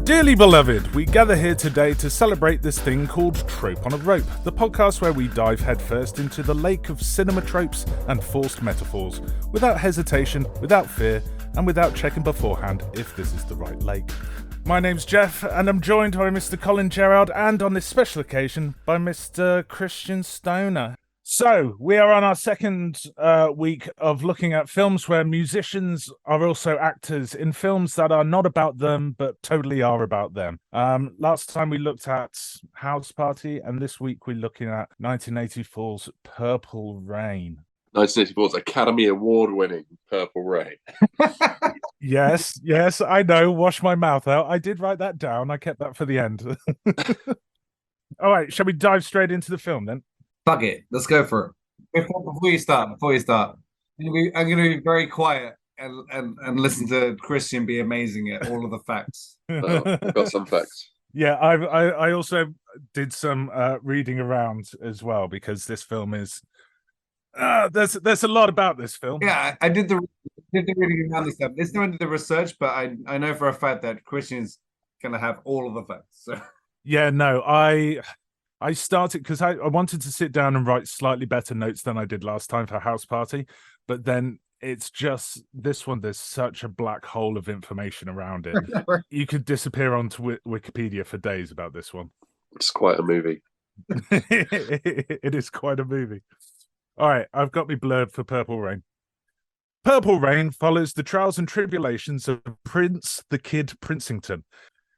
Dearly beloved, we gather here today to celebrate this thing called Trope on a Rope, the podcast where we dive headfirst into the lake of cinema tropes and forced metaphors, without hesitation, without fear, and without checking beforehand if this is the right lake. My name's Jeff, and I'm joined by Mr. Colin Gerard, and on this special occasion, by Mr. Christian Stoner. So, we are on our second week of looking at films where musicians are also actors in films that are not about them, but totally are about them. Last time we looked at House Party, and this week we're looking at 1984's Purple Rain. 1984's Academy Award-winning Purple Rain. Yes, I know. Wash my mouth out. I did write that down. I kept that for the end. All right, shall we dive straight into the film then? Fuck it, let's go for it. Before you start, I'm going to be very quiet and listen to Christian be amazing at all of the facts. I've got some facts. Yeah, I also did some reading around as well, because this film is there's a lot about this film. Yeah, I did the reading around this stuff. It's not into the research, but I know for a fact that Christian's going to have all of the facts. So. Yeah, no, I started because I wanted to sit down and write slightly better notes than I did last time for House Party, but then it's just this one, there's such a black hole of information around it. You could disappear onto Wikipedia for days about this one. It's quite a movie. It is quite a movie. All right, I've got me blurb for Purple Rain. Purple Rain follows the trials and tribulations of Prince the Kid Princington,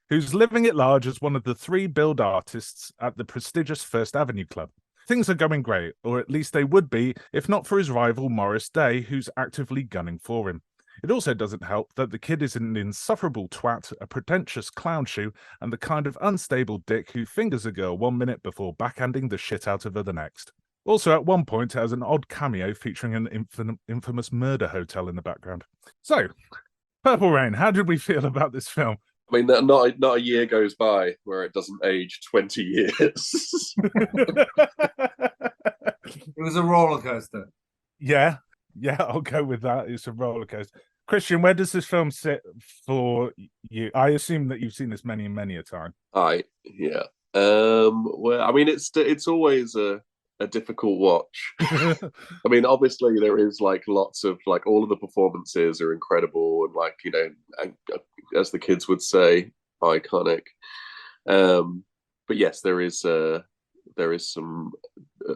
who's living at large as one of the three billed artists at the prestigious First Avenue Club. Things are going great, or at least they would be, if not for his rival Morris Day, who's actively gunning for him. It also doesn't help that the kid is an insufferable twat, a pretentious clown shoe, and the kind of unstable dick who fingers a girl 1 minute before backhanding the shit out of her the next. Also, at one point, it has an odd cameo featuring an infamous murder hotel in the background. So, Purple Rain, how did we feel about this film? I mean, not a year goes by where it doesn't age 20 years. It was a roller coaster. Yeah, I'll go with that. It's a roller coaster. Christian, where does this film sit for you? I assume that you've seen this many a time. Yeah. Well, I mean, it's always a difficult watch. I mean, obviously there is like lots of like all of the performances are incredible and like, you know, and, as the kids would say, iconic. But yes, there is some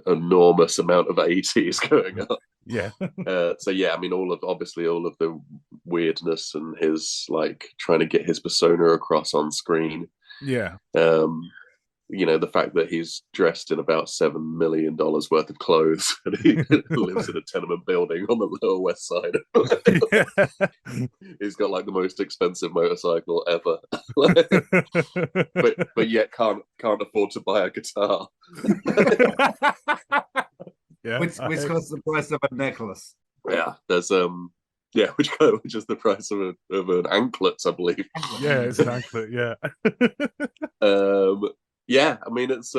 enormous amount of 80s going on. Yeah. So yeah, I mean, all of the weirdness and his like trying to get his persona across on screen. Yeah. You know, the fact that he's dressed in about $7 million worth of clothes and he lives in a tenement building on the Lower West Side. Yeah. He's got like the most expensive motorcycle ever, but yet can't afford to buy a guitar. Yeah, which costs the price of a necklace. Yeah, there's which is the price of an anklet, I believe. Yeah, it's an anklet. Yeah. Yeah, I mean it's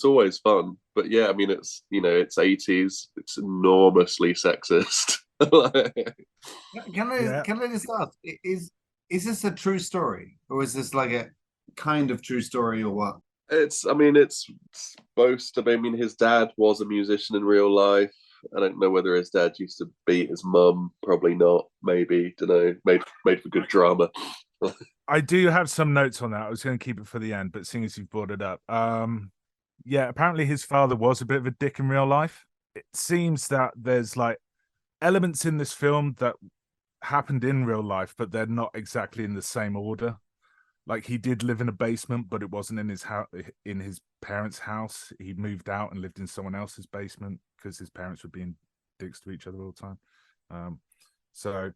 always fun, but yeah, I mean it's 80s, it's enormously sexist. Can I just ask, is this a true story, or is this like a kind of true story, or what? It's supposed to be. I mean, his dad was a musician in real life. I don't know whether his dad used to beat his mum. Probably not. Maybe, don't know. Made for good drama. I do have some notes on that. I was going to keep it for the end, but seeing as you've brought it up, yeah, apparently his father was a bit of a dick in real life. It seems that there's like elements in this film that happened in real life, but they're not exactly in the same order. Like, he did live in a basement, but it wasn't in his house, in his parents' house. He moved out and lived in someone else's basement because his parents were being dicks to each other all the time. So,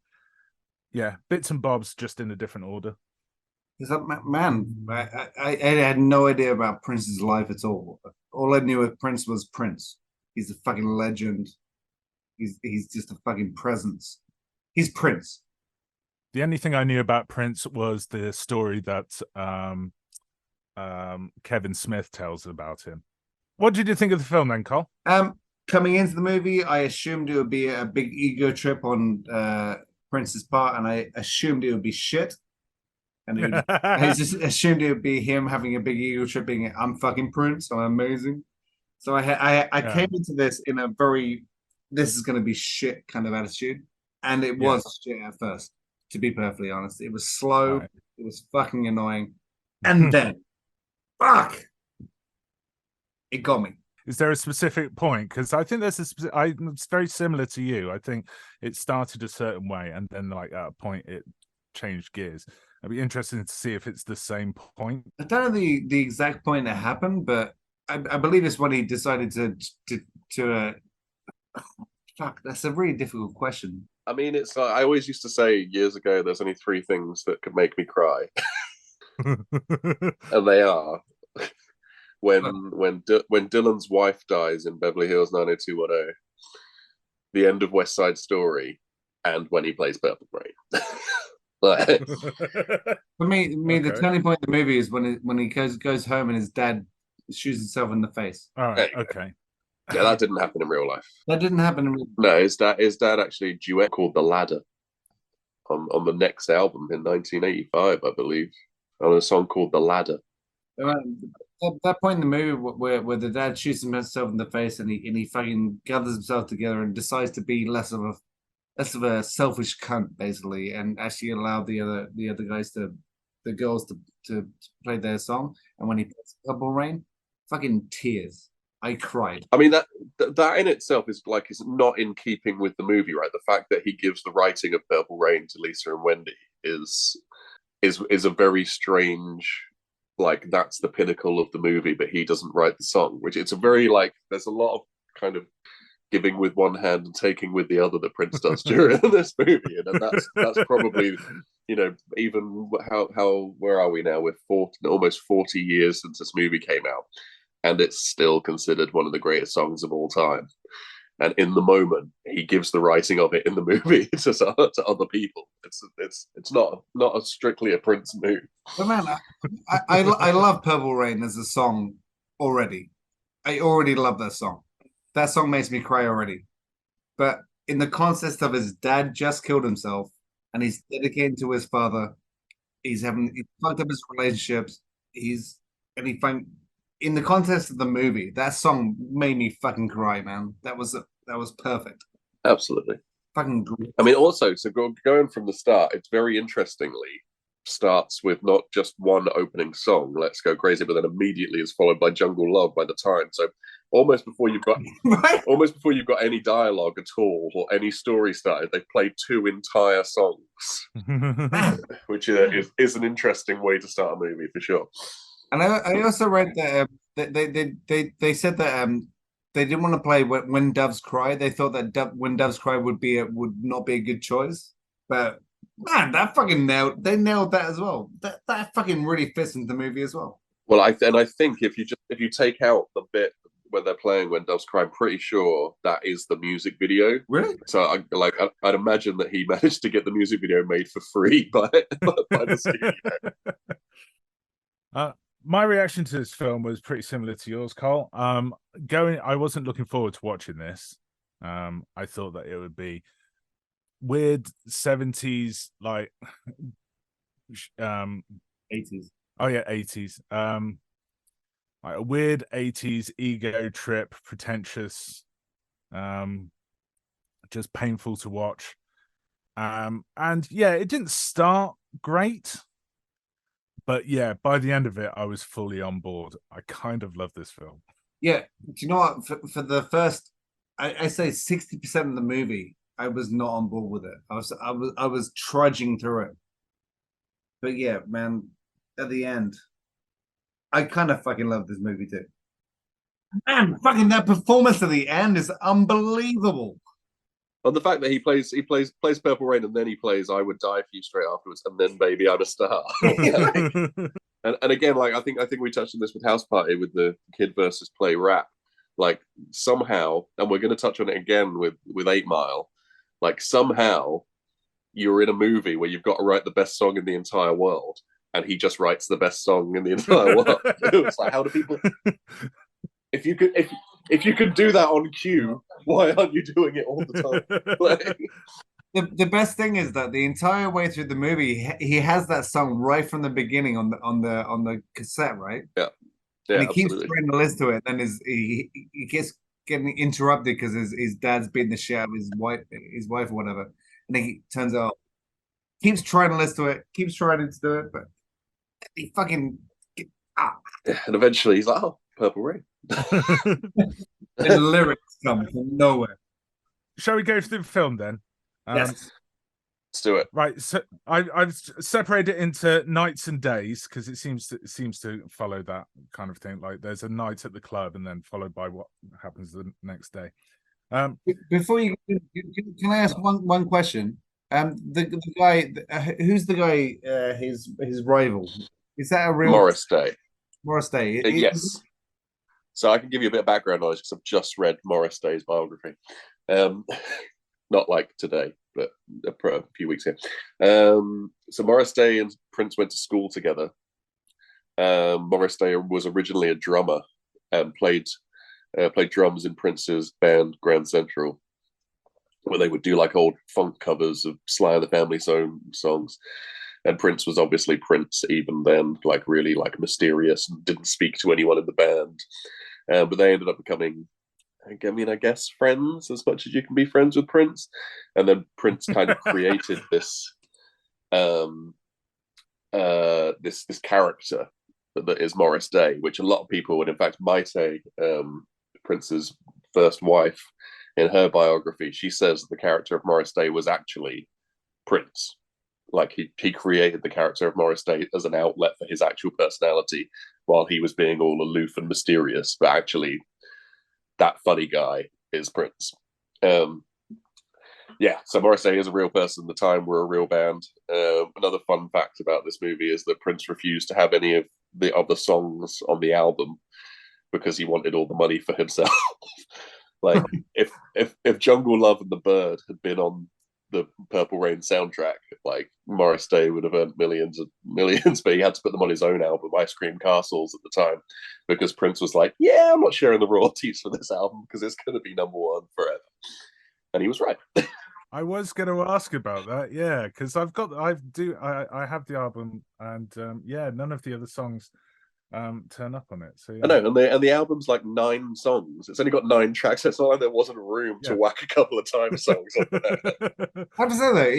yeah, bits and bobs, just in a different order. Man, I had no idea about Prince's life at all. All I knew of Prince was Prince. He's a fucking legend. He's just a fucking presence. He's Prince. The only thing I knew about Prince was the story that Kevin Smith tells about him. What did you think of the film then, Cole? Coming into the movie, I assumed it would be a big ego trip on Prince's part, and I assumed it would be shit. and he just assumed it would be him having a big ego trip, being I'm fucking Prince, I'm amazing. So I came into this in a very this is going to be shit kind of attitude, and it was shit at first. To be perfectly honest, it was slow, it was fucking annoying, and then fuck, it got me. Is there a specific point? Because I think it's very similar to you. I think it started a certain way, and then like at a point it changed gears. I'd be interested to see if it's the same point. I don't know the exact point that happened, but I believe it's when he decided to fuck. That's a really difficult question. I mean, it's like I always used to say years ago. There's only three things that could make me cry, and they are when Dylan's wife dies in Beverly Hills 90210, the end of West Side Story, and when he plays Purple Rain. For me, the turning point of the movie is when he goes home and his dad shoots himself in the face. All right, okay. Yeah, that didn't happen in real life. That didn't happen in real life. No, his dad actually duet called The Ladder on the next album in 1985, I believe, on a song called The Ladder. At that point in the movie where the dad shoots himself in the face and he fucking gathers himself together and decides to be less of a selfish cunt, basically, and actually allow the other guys the girls to play their song. And when he plays Purple Rain, fucking tears. I cried. I mean that in itself is not in keeping with the movie, right? The fact that he gives the writing of Purple Rain to Lisa and Wendy is a very strange, like, that's the pinnacle of the movie, but he doesn't write the song, which it's a very, like, there's a lot of kind of giving with one hand and taking with the other that Prince does during this movie, and that's probably, you know, even how where are we now? We're almost 40 years since this movie came out, and it's still considered one of the greatest songs of all time. And in the moment, he gives the writing of it in the movie to other people. It's not strictly a Prince move. But man, I love Purple Rain as a song already. I already love that song. That song makes me cry already. But in the context of his dad just killed himself and he's dedicated to his father, he fucked up his relationships. In the context of the movie, that song made me fucking cry, man. That was perfect. Absolutely. Fucking great. I mean, also, so going from the start, it's very interestingly starts with not just one opening song, Let's Go Crazy, but then immediately is followed by Jungle Love by The Time. So almost before you've got any dialogue at all or any story started, they've played two entire songs, which is an interesting way to start a movie for sure. And I also read that they said that they didn't want to play When Doves Cry. They thought that When Doves Cry would not be a good choice. But man, they nailed that as well. That fucking really fits into the movie as well. Well, I think if you take out the bit where they're playing When Doves Cry, I'm pretty sure that is the music video. Really? So I'd imagine that he managed to get the music video made for free by the studio. My reaction to this film was pretty similar to yours, Cole. I wasn't looking forward to watching this. I thought that it would be weird 70s, like 80s. Oh yeah, 80s. Like a weird 80s ego trip, pretentious, just painful to watch. And yeah, it didn't start great. But yeah, by the end of it, I was fully on board. I kind of love this film. Yeah, do you know what? For the first, I say 60% of the movie, I was not on board with it. I was trudging through it. But yeah, man, at the end, I kind of fucking love this movie too. Man, fucking that performance at the end is unbelievable. And the fact that he plays Purple Rain and then he plays I Would Die for You straight afterwards, and then Baby I'm a Star. and again, like I think we touched on this with House Party with the kid versus play rap. Like somehow, and we're going to touch on it again with 8 Mile. Like somehow, you're in a movie where you've got to write the best song in the entire world, and he just writes the best song in the entire world. It's like, how do people? If you could do that on cue, why aren't you doing it all the time? Like... the best thing is that the entire way through the movie, he has that song right from the beginning on the cassette, right? Yeah, And yeah, he keeps absolutely. trying to listen to it. Then he gets getting interrupted because his dad's beating the shit out of his wife or whatever. And he turns out keeps trying to listen to it, keeps trying to do it, but he fucking ah, Yeah, and eventually he's like, "Oh, Purple Rain." and lyrics come from nowhere. Shall we go through the film then? Yes. Let's do it. Right, so I've separated it into nights and days because it seems to follow that kind of thing. Like there's a night at the club and then followed by what happens the next day. Before you, can I ask one question? The guy, who's the guy? His rival. Is that a real Morris Day. Morris Day? Yes. So I can give you a bit of background knowledge because I've just read Morris Day's biography. Not like today, but a few weeks ago. So Morris Day and Prince went to school together. Morris Day was originally a drummer and played drums in Prince's band Grand Central, where they would do like old funk covers of Sly and the Family songs. And Prince was obviously Prince even then, like really like mysterious and didn't speak to anyone in the band. But they ended up becoming, I guess, friends as much as you can be friends with Prince. And then Prince kind of created this this character that is Morris Day, which a lot of people, and in fact, Maite, Prince's first wife, in her biography, she says the character of Morris Day was actually Prince. Like he created the character of Morris Day as an outlet for his actual personality while he was being all aloof and mysterious. But actually, that funny guy is Prince. Yeah, so Morris Day is a real person. The Time were a real band. Another fun fact about this movie is that Prince refused to have any of the other songs on the album because he wanted all the money for himself. Like if Jungle Love and the Bird had been on the Purple Rain soundtrack, like Morris Day would have earned millions, but he had to put them on his own album, Ice Cream Castles, at the time, because Prince was like, "Yeah, I'm not sharing the royalties for this album because it's going to be #1 forever," and he was right. I was going to ask about that, yeah, because I have the album, and yeah, none of the other songs turn up on it. So yeah. I know, and the album's like 9 songs. It's only got 9 tracks. So it's not like there wasn't room to whack a couple of time songs on there. I have to say though,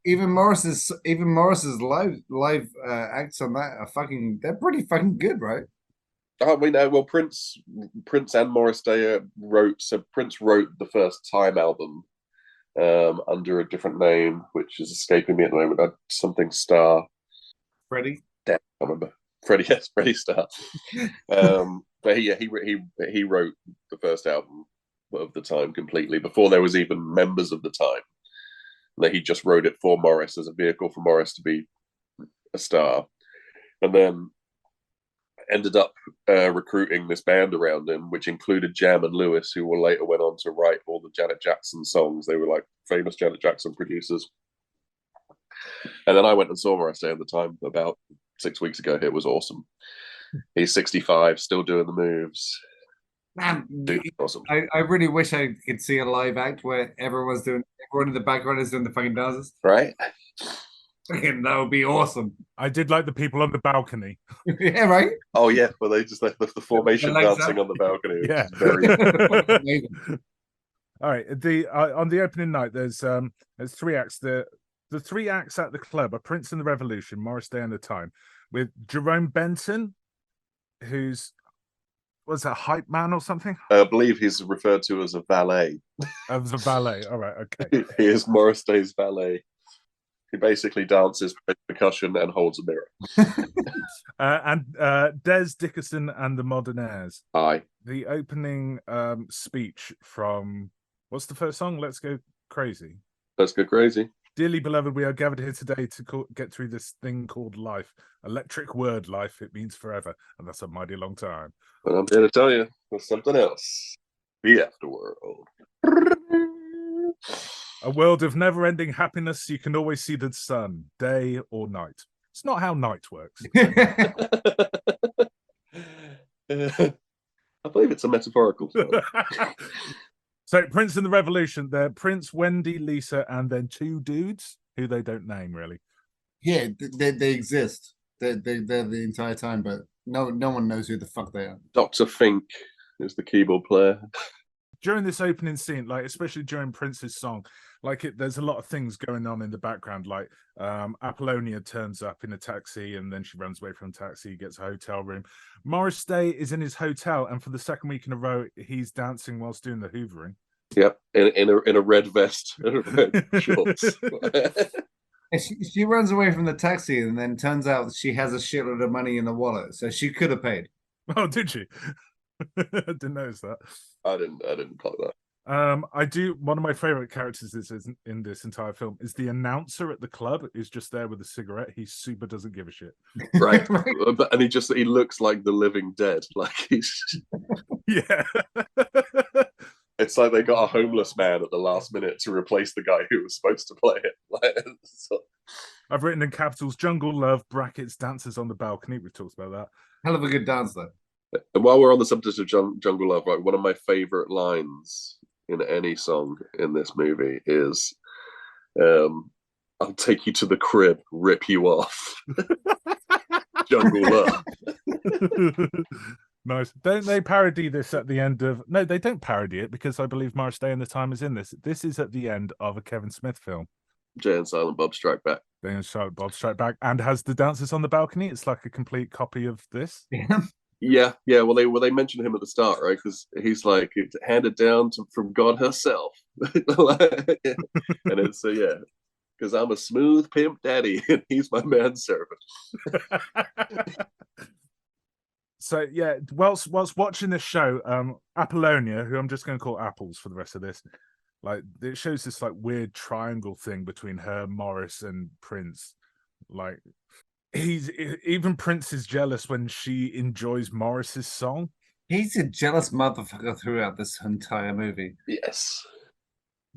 even Morris's live acts on that are they're pretty fucking good, right? Oh, we know. Well, Prince and Morris Day wrote. So Prince wrote the first Time album under a different name, which is escaping me at the moment. Something Star. Freddie. Damn, I remember. Freddie, yes, Freddie Star. But yeah, he wrote the first album of the Time completely before there was even members of the Time. That he just wrote it for Morris as a vehicle for Morris to be a star, and then ended up recruiting this band around him, which included Jam and Lewis, who later went on to write all the Janet Jackson songs. They were like famous Janet Jackson producers. And then I went and saw Morris Day at the Time about 6 weeks ago. It was awesome. He's 65, still doing the moves. Man, awesome. I really wish I could see a live act where everyone in the background is doing the fucking dances. Right? Fucking, that would be awesome. I did like the people on the balcony. Yeah, right? Oh, yeah. Well, they just left the formation dancing on the balcony. Yeah. Very All right. On the opening night, there's 3 acts. The 3 acts at the club are Prince and the Revolution, Morris Day and the Time, with Jerome Benton, who's was a hype man or something. I believe he's referred to as a valet. As a valet. All right. Okay. He is Morris Day's valet. He basically dances, plays percussion, and holds a mirror. And Des Dickerson and the Modernaires. Aye. The opening speech from what's the first song? Let's Go Crazy. Let's Go Crazy. Dearly beloved, we are gathered here today to get through this thing called life. Electric word, life. It means forever, and that's a mighty long time. But I'm here to tell you there's something else. The afterworld. A world of never-ending happiness. You can always see the sun, day or night. It's not how night works. I believe it's a metaphorical. So Prince and the Revolution, they're Prince, Wendy, Lisa, and then two dudes who they don't name really. Yeah, they exist. They're there the entire time, but no one knows who the fuck they are. Dr. Fink is the keyboard player. During this opening scene, like especially during Prince's song, like there's a lot of things going on in the background. Like Apollonia turns up in a taxi and then she runs away from the taxi, gets a hotel room. Morris Day is in his hotel, and for the second week in a row, he's dancing whilst doing the hoovering. Yep, in a red vest and red shorts. And she runs away from the taxi, and then turns out she has a shitload of money in the wallet, so she could have paid. Oh, did she? I didn't notice that. I didn't clock that. I do. One of my favorite characters is in this entire film is the announcer at the club. Who's just there with a cigarette. He super doesn't give a shit. Right, and he looks like the living dead. Like he's yeah. It's like they got a homeless man at the last minute to replace the guy who was supposed to play it. Like, so. I've written in capitals Jungle Love brackets dancers on the balcony. We've talked about that. Hell of a good dance though. And while we're on the subject of Jungle Love, right, one of my favorite lines in any song in this movie is, "I'll take you to the crib, rip you off." Jungle Love. Nice. Don't they parody this at the end of? No, they don't parody it because I believe Morris Day and the Time is in this. This is at the end of a Kevin Smith film. Jay and Silent Bob Strike Back. Jay and Silent Bob Strike Back, and has the dancers on the balcony. It's like a complete copy of this. Yeah. Yeah. Well, they mentioned him at the start, right? Because he's like it's handed down from God herself, and it's yeah. Because I'm a smooth pimp daddy, and he's my manservant. So yeah, whilst watching this show, Apollonia, who I'm just going to call Apples for the rest of this, like it shows this like weird triangle thing between her, Morris, and Prince. Like even Prince is jealous when she enjoys Morris's song. He's a jealous motherfucker throughout this entire movie. Yes.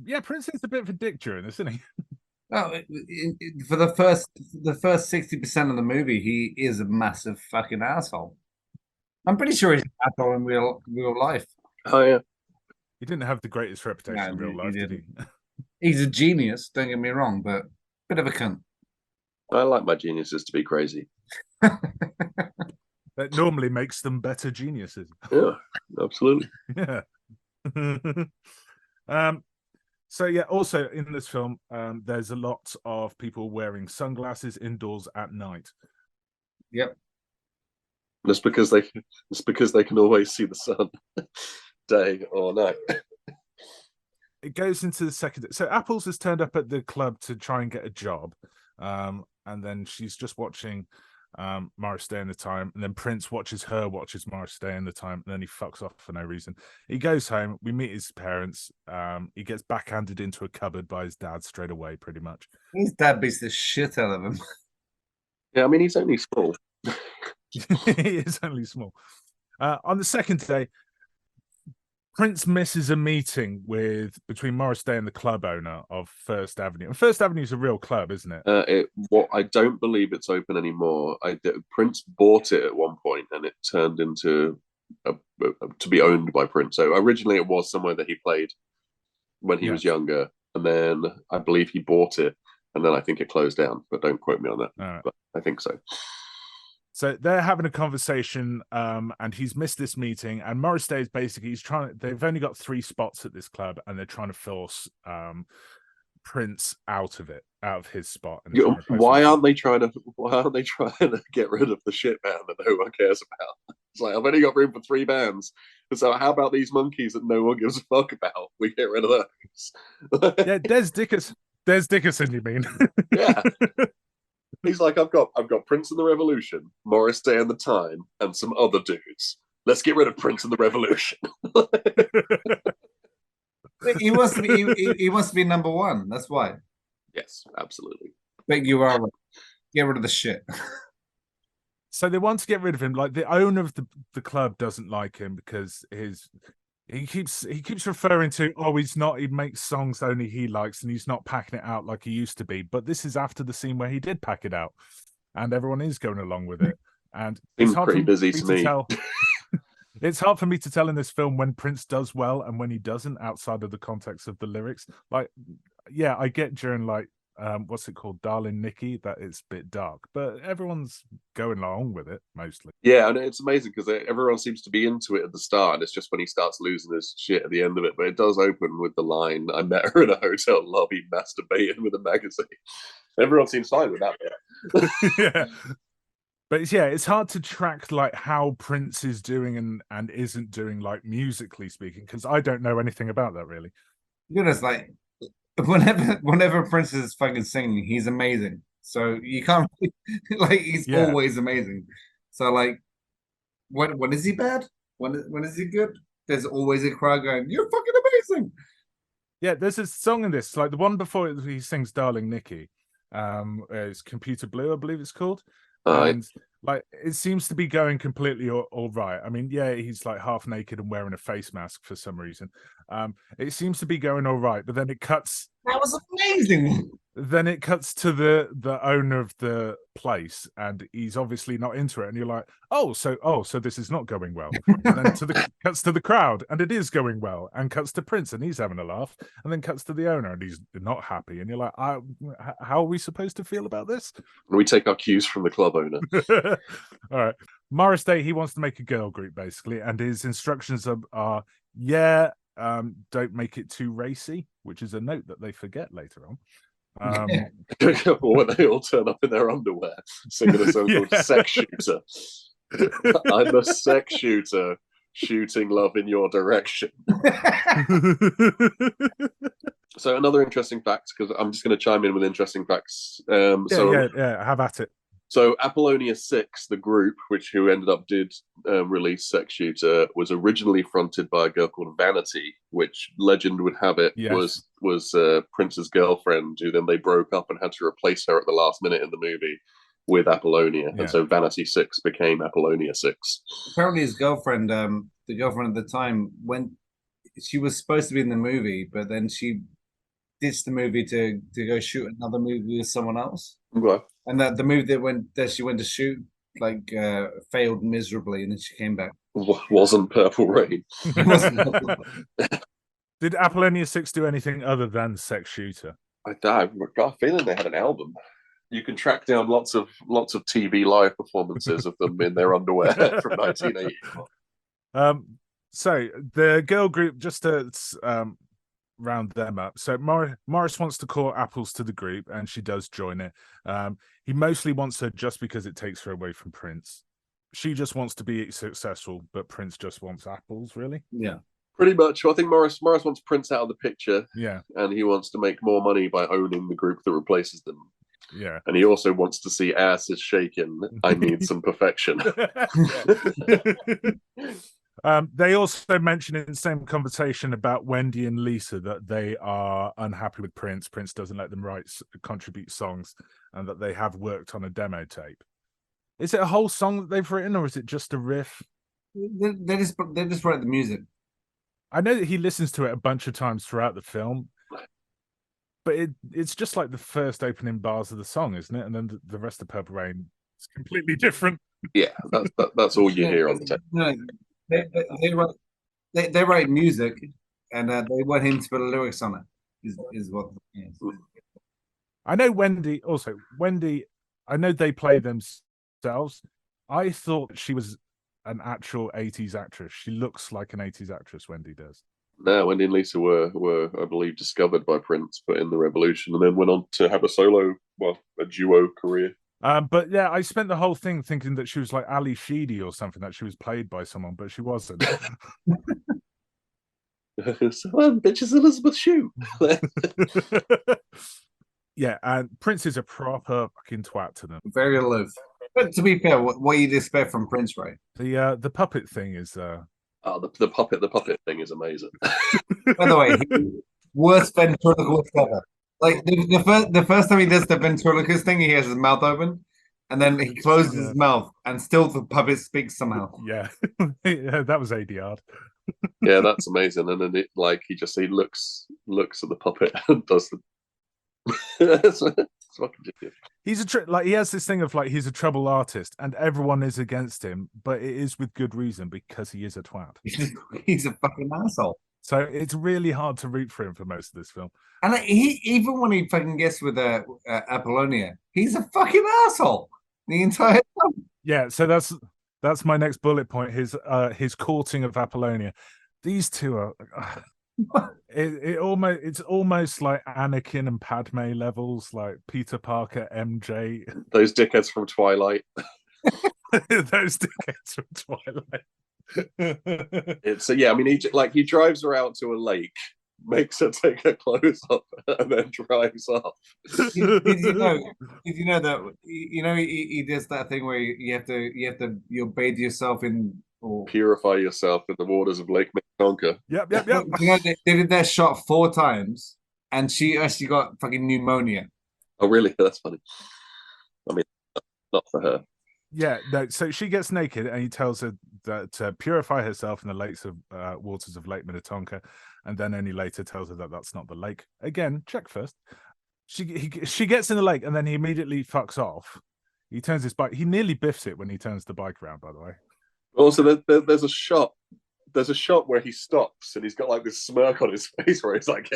Yeah, Prince is a bit of a dick during this, isn't he? Oh, for the first 60% of the movie, he is a massive fucking asshole. I'm pretty sure he's an asshole in real life. Oh yeah. He didn't have the greatest reputation in real life, did he? He's a genius, don't get me wrong, but bit of a cunt. I like my geniuses to be crazy. That normally makes them better geniuses. Yeah, absolutely. Yeah. So yeah, also in this film, there's a lot of people wearing sunglasses indoors at night. Yep. It's because they can always see the sun, day or night. It goes into the second. So Apples has turned up at the club to try and get a job, and then she's just watching Morris Day in the Time, and then Prince watches Morris Day in the Time, and then he fucks off for no reason. He goes home. We meet his parents. He gets backhanded into a cupboard by his dad straight away, pretty much. His dad beats the shit out of him. Yeah, I mean he's only small. He is only small. On the second day, Prince misses a meeting between Morris Day and the club owner of First Avenue. And First Avenue is a real club, isn't it? I don't believe it's open anymore. Prince bought it at one point, and it turned into to be owned by Prince. So originally, it was somewhere that he played when he was younger, and then I believe he bought it, and then I think it closed down. But don't quote me on that. Right. But I think so. So they're having a conversation, and he's missed this meeting. And Morris Day is basically they've only got 3 spots at this club, and they're trying to force Prince out of his spot. And why aren't they trying to get rid of the shit band that no one cares about? It's like I've only got room for 3 bands. So how about these monkeys that no one gives a fuck about? We get rid of those. Yeah, Des Dickerson, you mean? Yeah. He's like, I've got Prince and the Revolution, Morris Day and the Time, and some other dudes. Let's get rid of Prince and the Revolution. He wants to be number 1. That's why. Yes, absolutely. But you are right. Get rid of the shit. So they want to get rid of him. Like the owner of the club doesn't like him because he keeps referring to, he makes songs only he likes, and he's not packing it out like he used to be. But this is after the scene where he did pack it out, and everyone is going along with it. And it's pretty busy to me. It's hard for me to tell in this film when Prince does well and when he doesn't, outside of the context of the lyrics. Like, yeah, I get during like what's it called, Darling Nikki, that it's a bit dark, but everyone's going along with it mostly. Yeah, and it's amazing because everyone seems to be into it at the start, and it's just when he starts losing his shit at the end of it. But it does open with the line, "I met her in a hotel lobby masturbating with a magazine." Everyone seems fine with that bit. Yeah. But it's hard to track like how Prince is doing and isn't doing, like musically speaking, because I don't know anything about that really. You know, it's like whenever Prince is fucking singing, he's amazing. So you can't like he's always amazing. So like when is he bad? When is he good? There's always a crowd going, "You're fucking amazing." Yeah, there's a song in this, like the one before he sings Darling Nikki. It's Computer Blue, I believe it's called. And like it seems to be going completely all right. I mean, yeah, he's like half naked and wearing a face mask for some reason. It seems to be going all right, but then it cuts. That was amazing. Then it cuts to the owner of the place, and he's obviously not into it. And you're like, so this is not going well. And then cuts to the crowd, and it is going well. And cuts to Prince, and he's having a laugh. And then cuts to the owner, and he's not happy. And you're like, how are we supposed to feel about this? We take our cues from the club owner. All right, Morris Day, he wants to make a girl group basically, and his instructions are don't make it too racy, which is a note that they forget later on. When they all turn up in their underwear singing a song called Sex Shooter. I'm a sex shooter shooting love in your direction. So another interesting fact, because I'm just going to chime in with interesting facts. Have at it. So Apollonia 6, the group, who ended up did release Sex Shooter, was originally fronted by a girl called Vanity, which legend would have it was Prince's girlfriend, who then they broke up and had to replace her at the last minute in the movie with Apollonia. And so Vanity 6 became Apollonia 6. Apparently his girlfriend, the girlfriend at the time, when she was supposed to be in the movie, but then she ditched the movie to go shoot another movie with someone else. Okay. And that the movie that she went to shoot failed miserably, and then she came back. Wasn't Purple Rain. Did Apollonia 6 do anything other than Sex Shooter? I've got a feeling they had an album. You can track down lots of TV live performances of them in their underwear from 1980. So the girl group, just to round them up. So Morris wants to call Apples to the group, and she does join it. He mostly wants her just because it takes her away from Prince. She just wants to be successful, but Prince just wants Apples, really. Yeah, pretty much. I think Morris wants Prince out of the picture. Yeah, and he wants to make more money by owning the group that replaces them. Yeah, and he also wants to see asses shaking. I need some perfection. They also mention in the same conversation about Wendy and Lisa that they are unhappy with Prince. Prince doesn't let them contribute songs, and that they have worked on a demo tape. Is it a whole song that they've written, or is it just a riff? They just write the music. I know that he listens to it a bunch of times throughout the film, but it's just like the first opening bars of the song, isn't it? And then the rest of Purple Rain is completely different. Yeah, that's all you hear on the tape. No, they write music, and they want him to put lyrics on it. Is what it is. I know Wendy. I know they play themselves. I thought she was an actual 80s actress. She looks like an 80s actress, Wendy does. No, Wendy and Lisa were, I believe, discovered by Prince, but in the Revolution, and then went on to have a duo career. But yeah, I spent the whole thing thinking that she was like Ali Sheedy or something, that she was played by someone, but she wasn't. So, bitches, Elizabeth Shue. Yeah, and Prince is a proper fucking twat to them. Very aloof. But to be fair, what you'd expect from Prince, right? The puppet thing is the puppet thing is amazing. By the way, worst ventriloquist ever. Like the first time he does the ventriloquist thing, he has his mouth open, and then he closes his mouth, and still the puppet speaks somehow. Yeah, yeah, that was ADR. Yeah, that's amazing. And then he looks at the puppet and does the. It's fucking genius. He's he has this thing of like he's a trouble artist and everyone is against him, but it is with good reason because he is a twat. He's a fucking asshole. So it's really hard to root for him for most of this film. And he even when he fucking gets with Apollonia, he's a fucking asshole the entire time. Yeah, so that's my next bullet point. His courting of Apollonia. These two are it's almost like Anakin and Padme levels, like Peter Parker, MJ. Those dickheads from Twilight. Those dickheads from Twilight. It's yeah. I mean, he drives her out to a lake, makes her take her clothes off, and then drives off. Did you know? Did you know that? You know, he does that thing where you have to you bathe yourself in or Purify yourself in the waters of Lake Minnetonka. Yep. You know, they did that shot 4 times, and she actually got fucking pneumonia. Oh, really? That's funny. I mean, not for her. Yeah, no. So she gets naked, and he tells her that to purify herself in the lakes of waters of Lake Minnetonka, and then only later tells her that that's not the lake. Again, check first. She gets in the lake, and then he immediately fucks off. He turns his bike. He nearly biffs it when he turns the bike around. By the way. Also, there's a shot. There's a shot where he stops and he's got like this smirk on his face where he's like,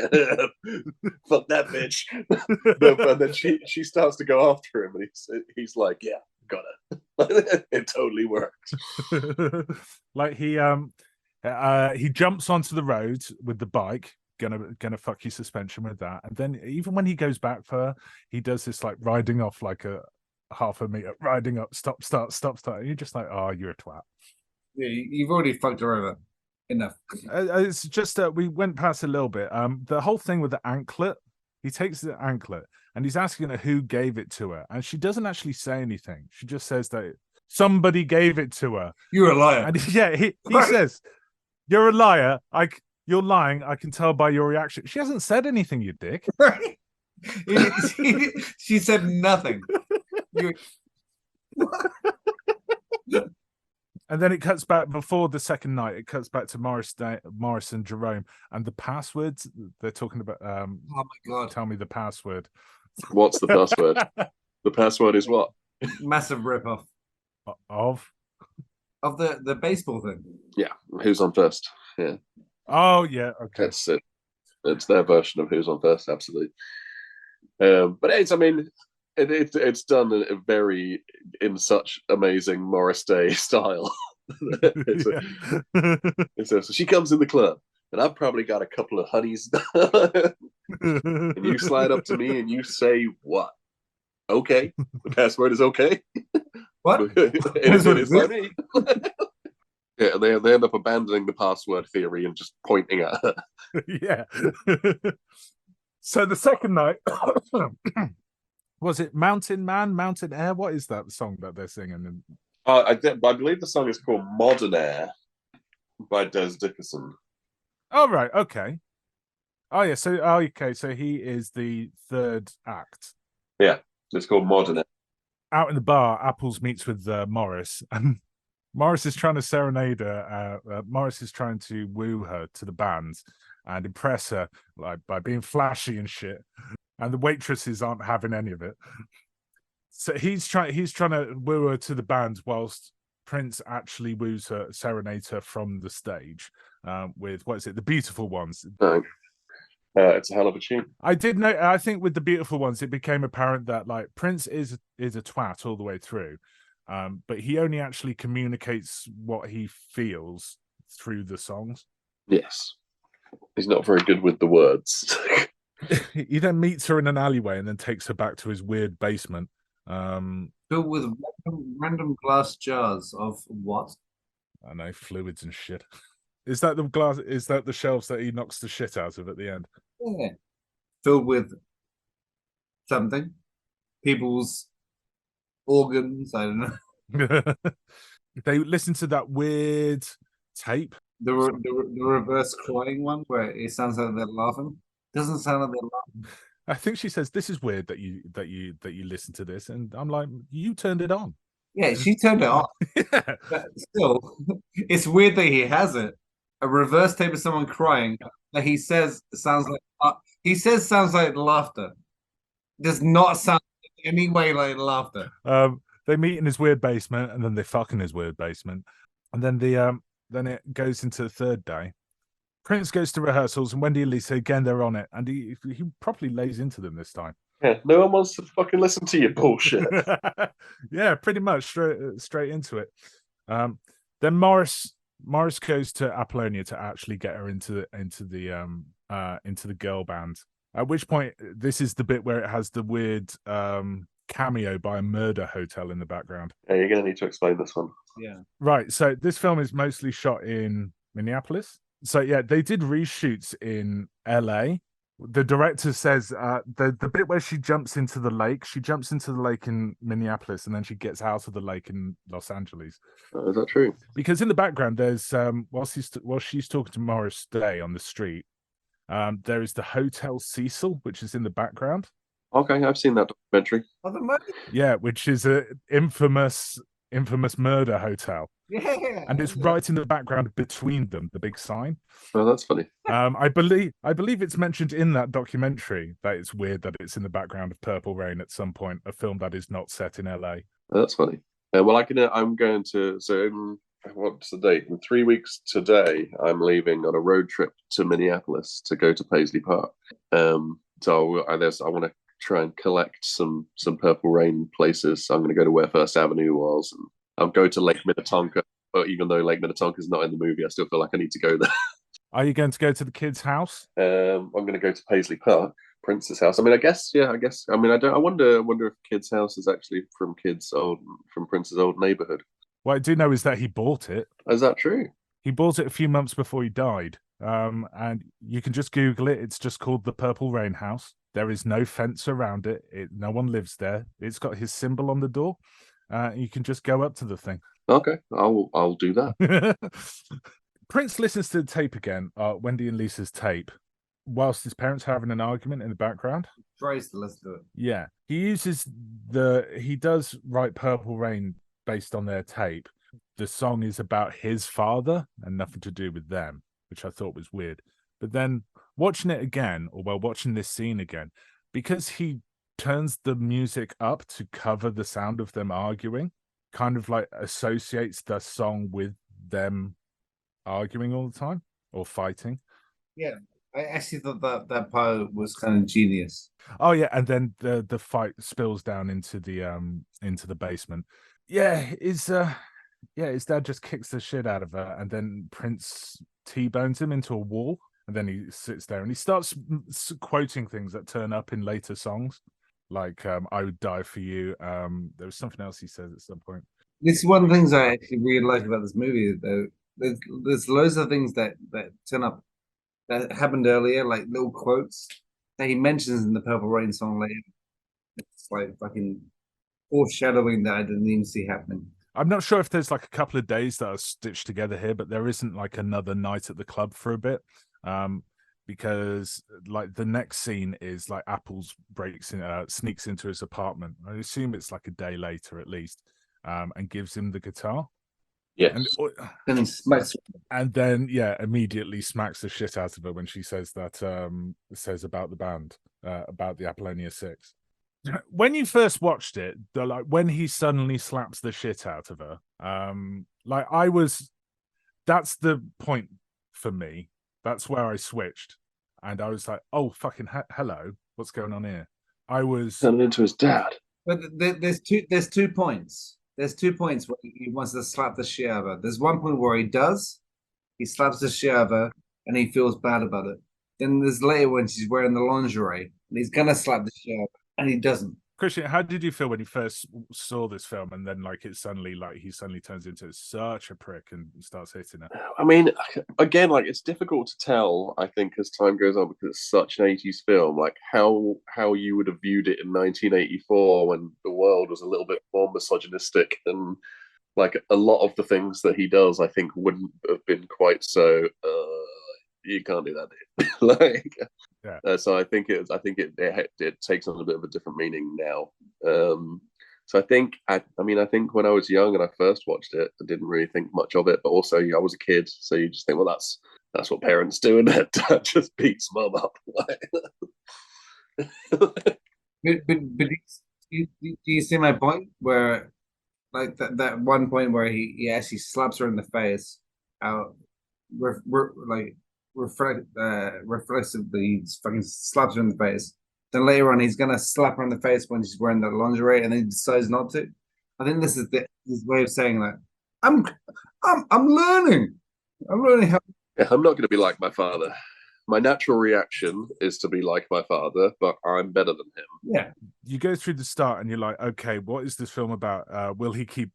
"Fuck that bitch," and then she starts to go after him, and he's like, "Yeah, got it." It totally worked. Like he jumps onto the road with the bike, gonna fuck your suspension with that, and then even when he goes back for her, he does this like riding off like a half a meter, riding up, stop, start, stop, start. And you're just like, oh, you're a twat. Yeah, you've already fucked her over. Enough. It's just we went past a little bit. The whole thing with the anklet. He takes the anklet and he's asking her who gave it to her, and she doesn't actually say anything. She just says that somebody gave it to her. You're a liar. And he says, "You're a liar. You're lying. I can tell by your reaction." She hasn't said anything, you dick. Right? She said nothing. And then it cuts back before the second night. It cuts back to Morris and Jerome, and the passwords they're talking about. Oh my god! Tell me the password. What's the password? The password is what? Massive ripoff of the baseball thing. Yeah, who's on first? Yeah. Oh yeah, okay. That's it. It's their version of who's on first, absolutely. But it's done in such amazing Morris Day style. So she comes in the club, and I've probably got a couple of honeys, and you slide up to me and you say what? Okay, the password is okay. What? it is like me. Yeah, they end up abandoning the password theory and just pointing at her. Yeah. So the second night. Was it Mountain Man, Mountain Air? What is that song that they're singing? I believe the song is called Modern Air by Des Dickerson. Oh, right. Okay. Oh, yeah. So, okay. So he is the third act. Yeah. It's called Modern Air. Out in the bar, Apples meets with Morris, and Morris is trying to serenade her. Morris is trying to woo her to the band and impress her by being flashy and shit. And the waitresses aren't having any of it. So he's trying to woo her to the band whilst Prince actually woos her, serenades her from the stage with, what is it, The Beautiful Ones. No. It's a hell of a tune. I did know. I think with The Beautiful Ones, it became apparent that like Prince is a twat all the way through, but he only actually communicates what he feels through the songs. Yes, he's not very good with the words. He then meets her in an alleyway and then takes her back to his weird basement. Filled with random glass jars of what? I know, fluids and shit. Is that the glass? Is that the shelves that he knocks the shit out of at the end? Yeah. Filled with something. People's organs, I don't know. They listen to that weird tape. The reverse crying one where it sounds like they're laughing. Doesn't sound like they're laughing. I think she says, "This is weird that you listen to this," and I'm like, "You turned it on." Yeah, she turned it off. Yeah. But still, it's weird that he has it. A reverse tape of someone crying that he says sounds like laughter. Does not sound any way like laughter. They meet in his weird basement, and then they fuck in his weird basement, and then it goes into the third day. Prince goes to rehearsals, and Wendy and Lisa again, they're on it, and he properly lays into them this time. Yeah, no one wants to fucking listen to your bullshit. Yeah, pretty much straight into it. Then Morris goes to Apollonia to actually get her into the girl band. At which point, this is the bit where it has the weird cameo by a murder hotel in the background. Yeah, you're gonna need to explain this one. Yeah. Right. So this film is mostly shot in Minneapolis. So yeah, they did reshoots in LA. The director says the bit where she jumps into the lake in Minneapolis, and then she gets out of the lake in Los Angeles. Is that true? Because in the background, there's while she's talking to Morris Day on the street, there is the Hotel Cecil, which is in the background. Okay, I've seen that documentary. Oh, the murder. Yeah, which is a infamous murder hotel. Yeah. And it's right in the background between them, the big sign. Oh, that's funny. I believe it's mentioned in that documentary that it's weird that it's in the background of Purple Rain at some point, a film that is not set in LA. That's funny. Well, I'm going to. So, what's the date? In 3 weeks today, I'm leaving on a road trip to Minneapolis to go to Paisley Park. So I want to try and collect some Purple Rain places. I'm going to go to where First Avenue was, and I'll go to Lake Minnetonka. But even though Lake Minnetonka is not in the movie, I still feel like I need to go there. Are you going to go to the kids' house? I'm going to go to Paisley Park, Prince's house. I mean, I guess. I mean, I wonder if Kid's house is actually from Prince's old neighborhood. What I do know is that he bought it. Is that true? He bought it a few months before he died. And you can just Google it. It's just called the Purple Rain House. There is no fence around it. No one lives there. It's got his symbol on the door. You can just go up to the thing. Okay, I'll do that. Prince listens to the tape again, Wendy and Lisa's tape, whilst his parents are having an argument in the background. Tries to listen to it. Yeah, he does write Purple Rain based on their tape. The song is about his father and nothing to do with them, which I thought was weird. But then watching it again, watching this scene again, because he turns the music up to cover the sound of them arguing, kind of like associates the song with them arguing all the time or fighting. Yeah, I actually thought that part was kind of genius. Oh yeah, and then the fight spills down into the basement. Yeah, his dad just kicks the shit out of her, and then Prince T-bones him into a wall, and then he sits there and he starts quoting things that turn up in later songs, like "I would die for you." There was something else he says at some point. This is one of the things I actually really like about this movie, though. There's loads of things that turn up that happened earlier, like little quotes that he mentions in the Purple Rain song later. It's like fucking foreshadowing that I didn't even see happening. I'm not sure if there's like a couple of days that are stitched together here, but there isn't like another night at the club for a bit. Because like the next scene is like Apples sneaks into his apartment. I assume it's like a day later at least, and gives him the guitar. Yes. And then immediately smacks the shit out of her when she says that says about the band, about the Apollonia 6. When you first watched it, when he suddenly slaps the shit out of her, that's the point for me. That's where I switched, and I was like, "Oh, fucking hello, what's going on here?" I was turning into his dad. But there's 2 points. There's 2 points where he wants to slap the shit out of her. There's one point where he slaps the shit out of her, and he feels bad about it. Then there's later when she's wearing the lingerie, and he's gonna slap the shit out of her, and he doesn't. Christian, how did you feel when you first saw this film, and then he suddenly turns into such a prick and starts hitting her? I mean, again, it's difficult to tell, I think, as time goes on, because it's such an 80s film, how you would have viewed it in 1984 when the world was a little bit more misogynistic, and a lot of the things that he does, I think, wouldn't have been quite so you can't do that. Yeah. So I think it takes on a bit of a different meaning now. So I think when I was young and I first watched it, I didn't really think much of it. But also, I was a kid, so you just think, well, that's what parents do, and dad just beats mum up. But Do you see my point? Where like that one point where he actually slaps her in the face, out, like reflexively, he fucking slaps her in the face. Then later on, he's gonna slap her in the face when she's wearing that lingerie, and then he decides not to. I think this is his way of saying that I'm I'm learning. I'm learning how. Yeah, I'm not going to be like my father. My natural reaction is to be like my father, but I'm better than him. Yeah, You go through the start and you're like, okay, what is this film about? Will he keep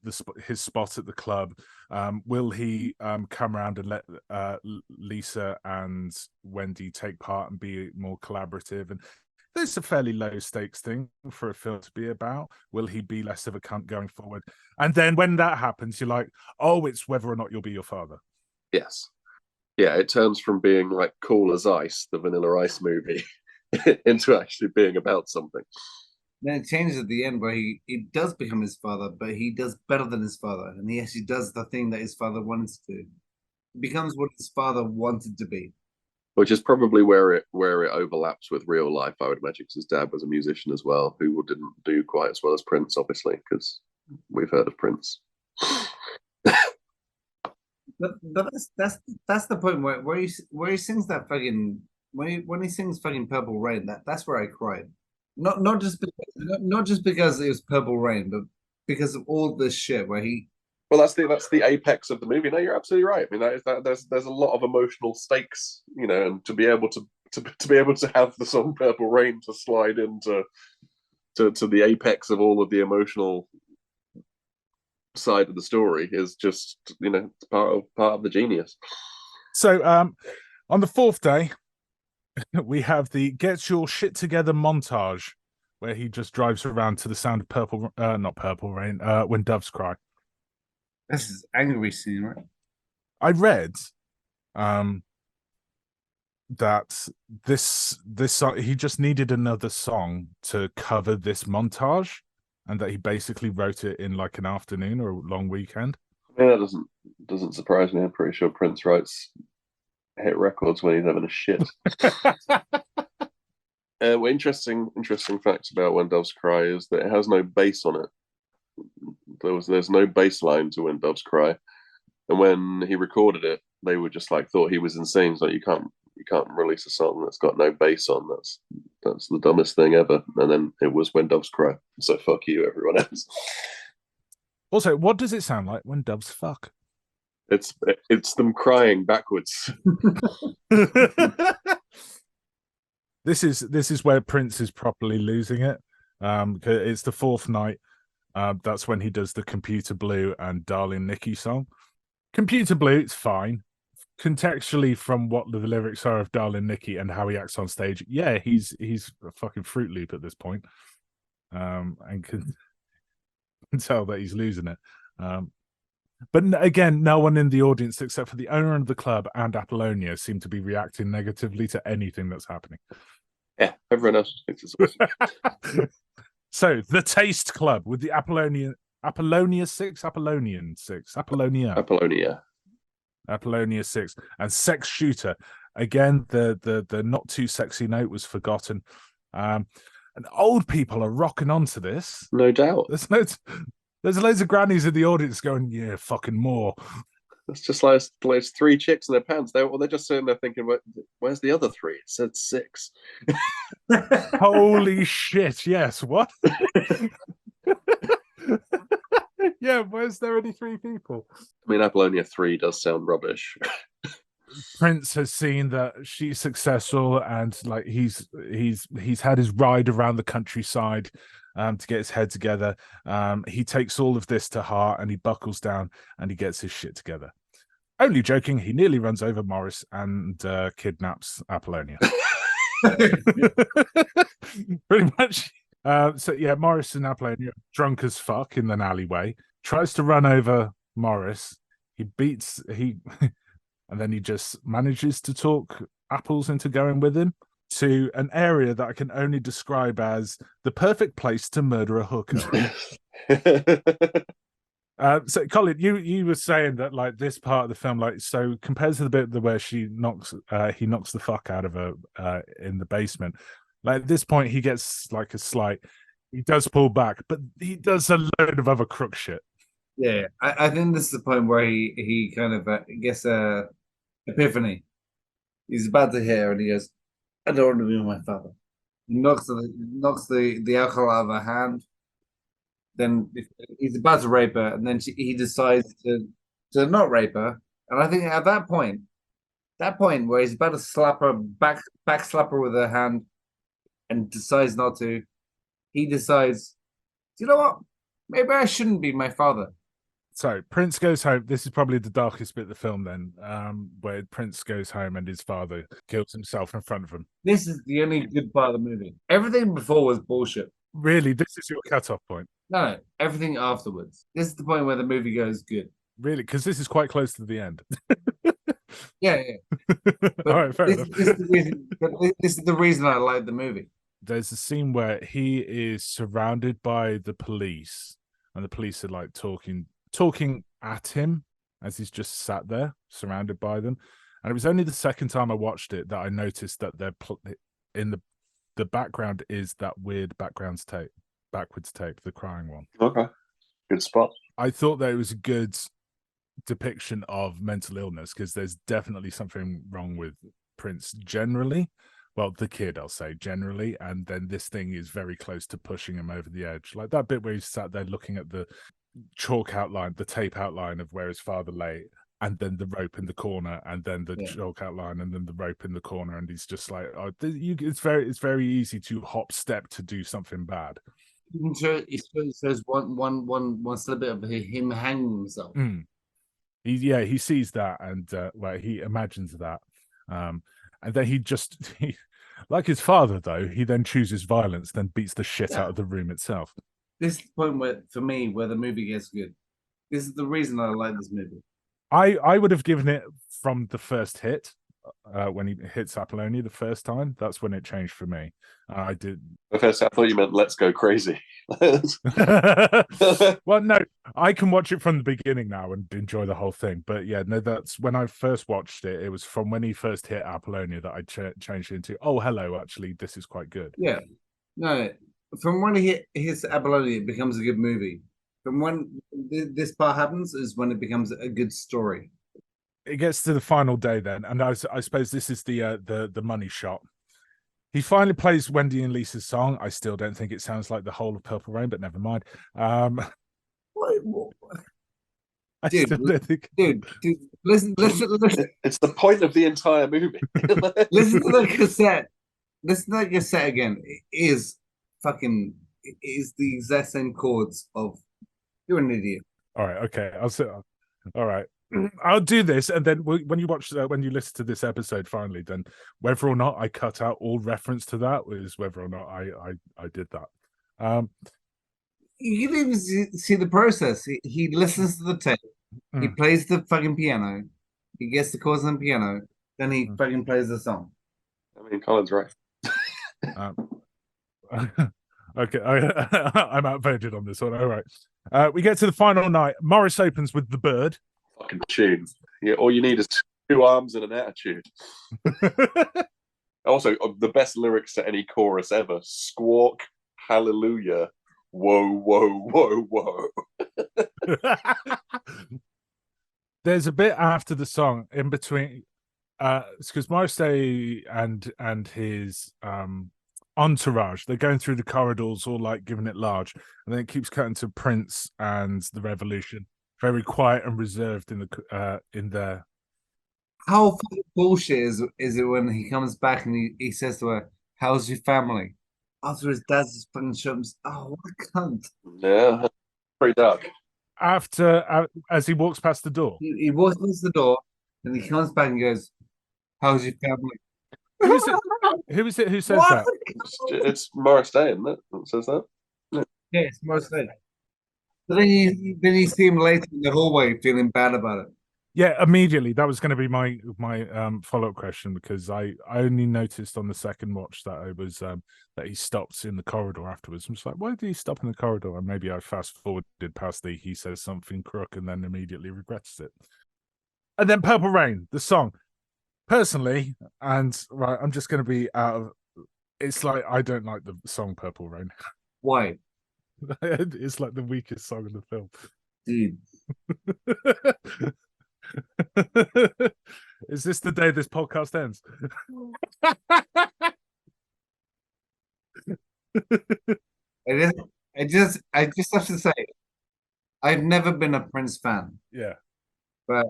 his spot at the club? Will he come around and let Lisa and Wendy take part and be more collaborative? And it's a fairly low stakes thing for a film to be about. Will he be less of a cunt going forward? And then when that happens, you're like, oh, it's whether or not you'll be your father. Yes. Yeah, it turns from being like Cool as Ice, the Vanilla Ice movie, into actually being about something. then it changes at the end where he does become his father, but he does better than his father, and he actually does the thing that his father wanted to do. He becomes what his father wanted to be. Which is probably where it overlaps with real life, I would imagine, because his dad was a musician as well, who didn't do quite as well as Prince, obviously, because we've heard of Prince. But that's the point where he sings that fucking when he sings fucking Purple Rain, that's where I cried. Not just because it was Purple Rain, but because of all this shit where he. Well, that's the apex of the movie. No, you're absolutely right. I mean, there's a lot of emotional stakes, and to be able to have the song Purple Rain to slide into to the apex of all of the emotional side of the story is just it's part of the genius. So on the fourth day, we have the Get Your Shit Together montage, where he just drives around to the sound of not Purple Rain, When Doves Cry. This is angry scene, right? I read that this song, he just needed another song to cover this montage, and that he basically wrote it in like an afternoon or a long weekend. Yeah, that doesn't surprise me. I'm pretty sure Prince writes hit records when he's having a shit. Well, interesting facts about When Doves Cry is that it has no bass on it. There's no bass line to When Doves Cry, and when he recorded it, they were just like thought he was insane. It's like you can't release a song that's got no bass on. That's the dumbest thing ever. And then it was When Doves Cry. So fuck you, everyone else. Also, what does it sound like when doves fuck? It's them crying backwards. This is where Prince is properly losing it. It's the fourth night. That's when he does the Computer Blue and Darling Nikki song. Computer Blue, it's fine. Contextually, from what the lyrics are of Darling Nikki and how he acts on stage, yeah, he's a fucking Fruit Loop at this point. And can tell that he's losing it. But again, no one in the audience except for the owner of the club and Apollonia seem to be reacting negatively to anything that's happening. Yeah, everyone else thinks it's awesome. So the Taste Club with the Apollonia 6 and Sex Shooter. Again, the not too sexy note was forgotten. And old people are rocking onto this. No doubt. There's loads of grannies in the audience going, yeah, fucking more. It's just like there's three chicks in their pants. They're just sitting there thinking, where's the other three? It said 6. Holy shit, yes, what? Yeah, where's there only 3 people? I mean, Apollonia 3 does sound rubbish. Prince has seen that she's successful, and like he's had his ride around the countryside to get his head together. He takes all of this to heart and he buckles down and he gets his shit together. Only joking, he nearly runs over Morris and kidnaps Apollonia. Pretty much. So yeah, Morris and Apollonia, drunk as fuck in an alleyway, tries to run over Morris. And then he just manages to talk Apples into going with him to an area that I can only describe as the perfect place to murder a hooker. So Colin, you were saying that like this part of the film, like, so compared to the bit where he knocks the fuck out of her in the basement, like at this point he gets like a slight, He does pull back, but he does a load of other crook shit. Yeah, I think this is the point where he kind of gets a epiphany. He's about to hear, and he goes, "I don't want to be my father." He knocks the alcohol out of her hand. Then he's about to rape her, and then he decides to not rape her. And I think at that point where he's about to slap her back slap her with her hand, and decides not to, he decides, you know what? Maybe I shouldn't be my father. So Prince goes home. This is probably the darkest bit of the film then, where Prince goes home and his father kills himself in front of him. This is the only good part of the movie. Everything before was bullshit. Really, this is your cutoff point. No, everything afterwards. This is the point where the movie goes good. Really, because this is quite close to the end. Yeah. But All right, fair enough. This is the reason I like the movie. There's a scene where he is surrounded by the police, and the police are like talking at him as he's just sat there, surrounded by them. And it was only the second time I watched it that I noticed that they're in the background is that weird backwards tape, the crying one. Okay, good spot. I thought that it was a good depiction of mental illness because there's definitely something wrong with Prince generally. Well, the kid, I'll say generally, and then this thing is very close to pushing him over the edge. Like that bit where he's sat there looking at the chalk outline, the tape outline of where his father lay, and then the rope in the corner, and then the chalk outline, and then the rope in the corner, and he's just like, "Oh, it's very easy to hop step to do something bad." It shows one little bit of him hanging himself. He sees that, and he imagines that, and then he like his father though, he then chooses violence, then beats the shit out of the room itself. This is the point where, for me, where the movie gets good. This is the reason I like this movie. I would have given it from the first hit, when he hits Apollonia the first time. That's when it changed for me. I did. The first, I thought you meant "Let's Go Crazy." Well, no, I can watch it from the beginning now and enjoy the whole thing. But yeah, no, that's when I first watched it. It was from when he first hit Apollonia that I changed it into, oh, hello, actually, this is quite good. Yeah, no, from when he hits Apollonia, it becomes a good movie. From when this part happens is when it becomes a good story. It gets to the final day then, and I suppose this is the money shot. He finally plays Wendy and Lisa's song. I still don't think it sounds like the whole of Purple Rain, but never mind. What? Dude, listen. It's the point of the entire movie. Listen to the cassette. Listen to the cassette again. It is the exact same chords of "You're an Idiot." All right, okay. All right. I'll do this, and then when you listen to this episode finally, then whether or not I cut out all reference to that is whether or not I did that. You can even see the process. He listens to the tape. He plays the fucking piano. He gets the chords on the piano. Then he fucking plays the song. I mean, Colin's right. Okay, I'm outvoted on this one. All right. We get to the final night. Morris opens with The Bird. Fucking tune. Yeah, all you need is 2 arms and an attitude. Also, the best lyrics to any chorus ever: "Squawk, hallelujah, whoa, whoa, whoa, whoa." There's a bit after the song in between, because Morrissey and his entourage, they're going through the corridors, all like giving it large, and then it keeps cutting to Prince and the Revolution, very quiet and reserved in there. How fucking bullshit is it when he comes back and he says to her, "How's your family?" After his dad's just fucking shows, oh, what a cunt. Yeah, pretty dark. After, as he walks past the door, He walks past the door and he comes back and goes, "How's your family?" who is it? Who is it who says that? It's Morris Day, isn't it? That says that. Yeah, it's most day. But then you see him later in the hallway feeling bad about it. Yeah, immediately. That was going to be my follow-up question, because I only noticed on the second watch that it was that he stopped in the corridor afterwards. I'm just like, why did he stop in the corridor? And maybe I fast forwarded past he says something crook and then immediately regrets it. And then Purple Rain, the song. Personally, and right, I'm just going to be out of. It's like I don't like the song Purple Rain. Why? It's like the weakest song in the film. Dude. Is this the day this podcast ends? I just have to say, I've never been a Prince fan, Yeah. but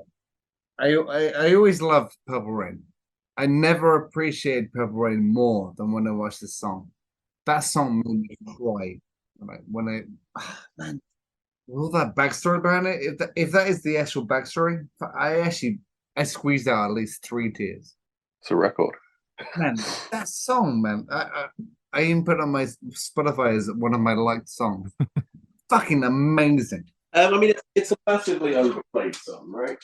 I always loved Purple Rain. I never appreciated Purple Rain more than when I watched this song. That song made me cry. Like man, all that backstory behind it. If that is the actual backstory, I squeezed out at least 3 tears. It's a record. Man, that song, man. I even put it on my Spotify as one of my liked songs. Fucking amazing. I mean, it's a massively overplayed song, right?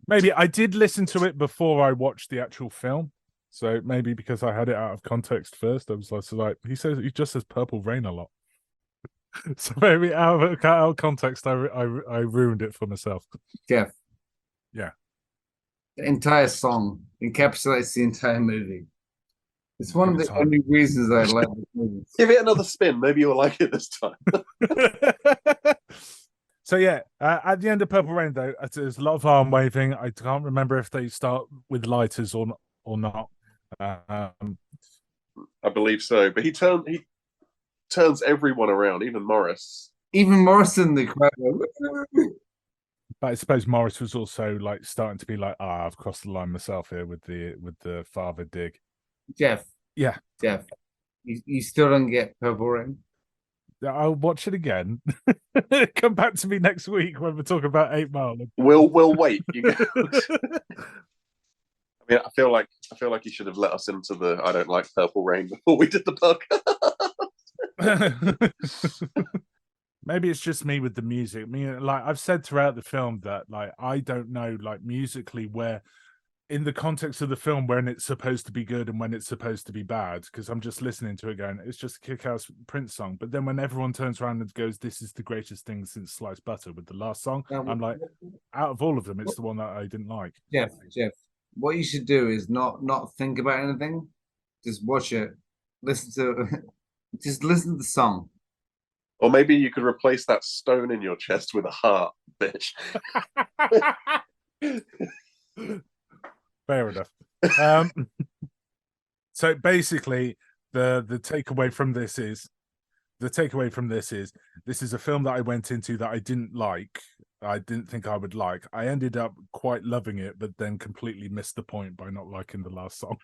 Maybe I did listen to it before I watched the actual film. So maybe because I had it out of context first, I was like, he just says Purple Rain a lot. So maybe out of context, I ruined it for myself. Jeff. Yeah. The entire song encapsulates the entire movie. It's one of the time. only reasons I like this movie. Give it another spin. Maybe you'll like it this time. So yeah, at the end of Purple Rain, though, there's a lot of arm waving. I can't remember if they start with lighters or not. I believe so, but he turns everyone around, even Morris. Even Morrison, the crowd. But I suppose Morris was also like starting to be like, I've crossed the line myself here with the father dig. Jeff. Yeah. Jeff. You still don't get Purple Rain? I'll watch it again. Come back to me next week when we're talking about 8 Mile. We'll wait. I mean, I feel like you should have let us into the I don't like Purple Rain before we did the podcast. Maybe it's just me with the music. Like I've said throughout the film that like I don't know like musically where in the context of the film when it's supposed to be good and when it's supposed to be bad, because I'm just listening to it going, it's just a kick-ass Prince song. But then when everyone turns around and goes, this is the greatest thing since Sliced Butter with the last song, I'm like, out of all of them, it's the one that I didn't like. Jeff, what you should do is not think about anything. Just watch it. Just listen to the song. Or maybe you could replace that stone in your chest with a heart, bitch. Fair enough. So basically, the takeaway from this is this is a film that I went into that I didn't like. I didn't think I would like. I ended up quite loving it, but then completely missed the point by not liking the last song.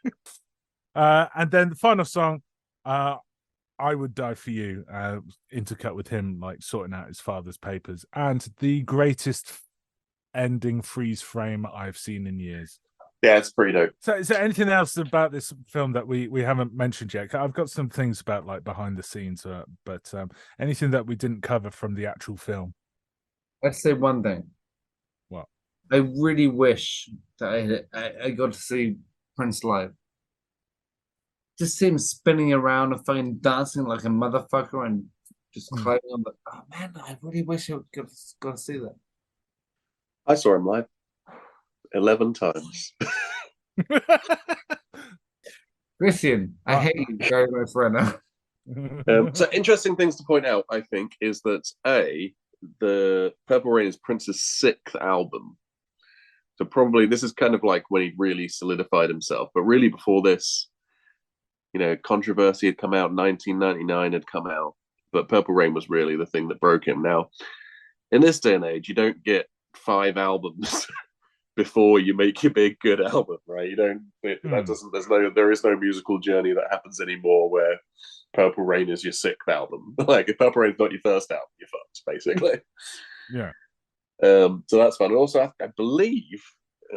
And then the final song, I Would Die For You, intercut with him like sorting out his father's papers, and the greatest ending freeze frame I've seen in years. Yeah, it's pretty dope. So is there anything else about this film that we haven't mentioned yet? I've got some things about like behind the scenes, but anything that we didn't cover from the actual film? Let's say one thing. What? I really wish that I got to see Prince live. Just see him spinning around and fucking dancing like a motherfucker and just climbing on the. Oh man, I really wish I got to see that. I saw him live 11 times. Christian, I hate you very much right now. So interesting things to point out, I think, is that the Purple Rain is Prince's 6th album. So probably this is kind of like when he really solidified himself. But really before this, Controversy had come out, 1999 had come out, but Purple Rain was really the thing that broke him. Now, in this day and age, you don't get 5 albums before you make your big good album, right? There is no musical journey that happens anymore where Purple Rain is your 6th album. Like if Purple Rain's not your first album, you're fucked, basically. Yeah. So that's fun. And also, I believe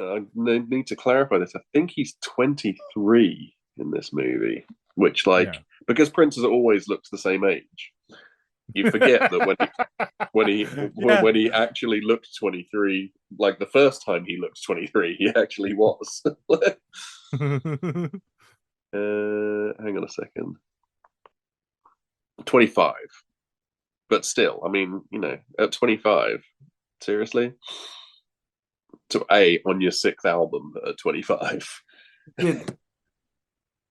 I need to clarify this. I think he's 23 in this movie, which because Prince has always looked the same age. You forget that when he actually looked 23, like the first time he looked 23, he actually was. Hang on a second. 25. But still, I mean, at 25, seriously? So on your 6th album at 25. Dude,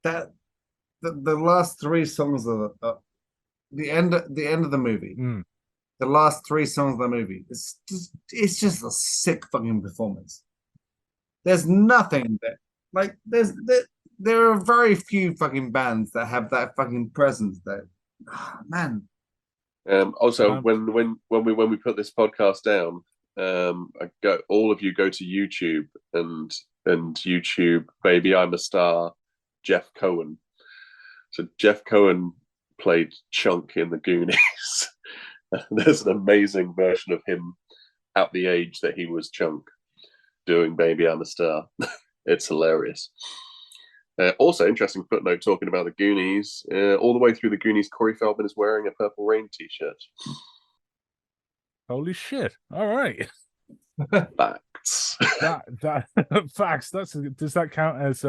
the last 3 songs the end of the movie, Mm. the last three songs of the movie, it's just a sick fucking performance. There's nothing that like there are very few fucking bands that have that fucking presence that man. Also, Um, when we put this podcast down, all of you go to YouTube and YouTube Baby I'm a Star, Jeff Cohen. So Jeff Cohen played Chunk in the Goonies. There's an amazing version of him at the age that he was Chunk doing Baby I'm a Star. It's hilarious. Also, interesting footnote talking about the Goonies. All the way through the Goonies, Corey Feldman is wearing a Purple Rain t-shirt. holy shit! All right, Facts. that facts. Does that count as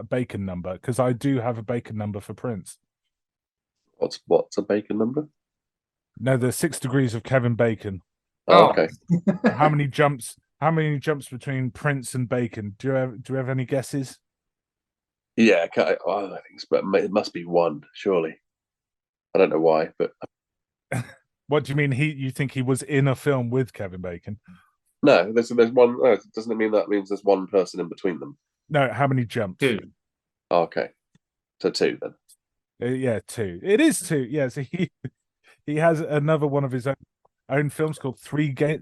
bacon number? Because I do have a bacon number for Prince. What's a bacon number? No, the 6 degrees of Kevin Bacon. Oh, okay. How many jumps? How many jumps between Prince and Bacon? Do you have any guesses? Yeah, I think but it must be one, surely. I don't know why, but What do you mean? You think he was in a film with Kevin Bacon? no, there's one. Oh, doesn't it mean that means there's one person in between them? No, how many jumps? Two. Oh, okay, so two then. Yeah, two. It is two. Yeah, so he has another one of his own films called